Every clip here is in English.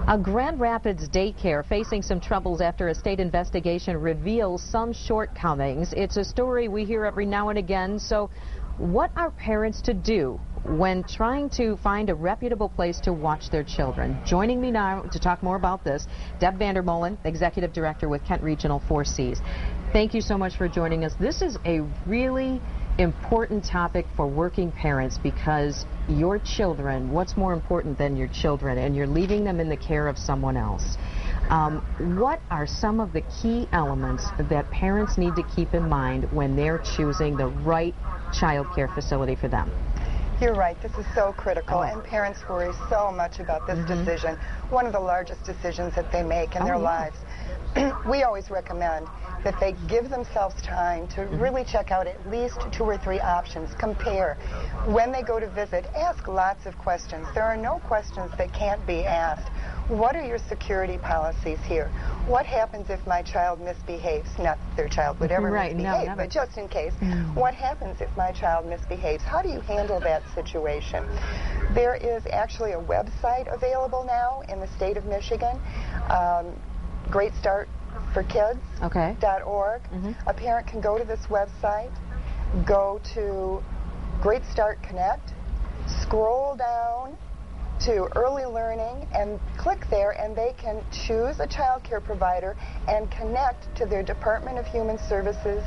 A Grand Rapids daycare facing some troubles after a state investigation reveals some shortcomings. It's a story we hear every now and again. So what are parents to do when trying to find a reputable place to watch their children? Joining me now to talk more about this, Deb Vandermolen, Executive Director with Kent Regional 4Cs. Thank you so much for joining us. This is a really important topic for working parents because your children, what's more important than your children, and you're leaving them in the care of someone else. What are some of the key elements that parents need to keep in mind when they're choosing the right child care facility for them? You're right. This is so critical, and parents worry so much about this decision, one of the largest decisions that they make in their lives. We always recommend that they give themselves time to really check out at least 2 or 3 options, compare. When they go to visit, ask lots of questions. There are no questions that can't be asked. What are your security policies here? What happens if my child misbehaves? Not that their child would ever misbehave, but just in case. What happens if my child misbehaves? How do you handle that situation? There is actually a website available now in the state of Michigan, GreatStartForKids.org. A parent can go to this website, go to Great Start Connect, scroll down to early learning and click there, and they can choose a child care provider and connect to their Department of Human Services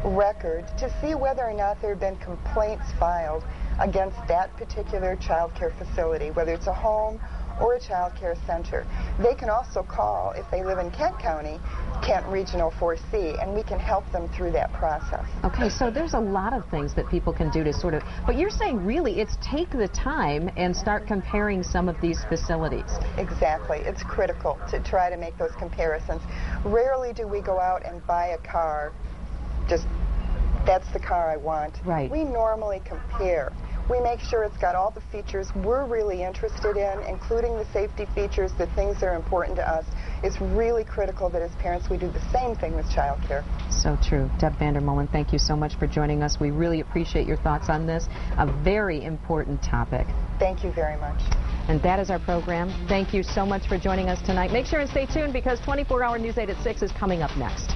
record to see whether or not there have been complaints filed against that particular child care facility, whether it's a home or a child care center. They can also call, if they live in Kent County, Kent Regional 4C, and we can help them through that process. Okay, so there's a lot of things that people can do to sort of, but you're saying really it's take the time and start comparing some of these facilities. Exactly. It's critical to try to make those comparisons. Rarely do we go out and buy a car, just that's the car I want. Right. We normally compare. We make sure it's got all the features we're really interested in, including the safety features, the things that are important to us. It's really critical that as parents we do the same thing with child care. So true. Deb Vandermolen, thank you so much for joining us. We really appreciate your thoughts on this, a very important topic. Thank you very much. And that is our program. Thank you so much for joining us tonight. Make sure and stay tuned because 24-hour News 8 at 6 is coming up next.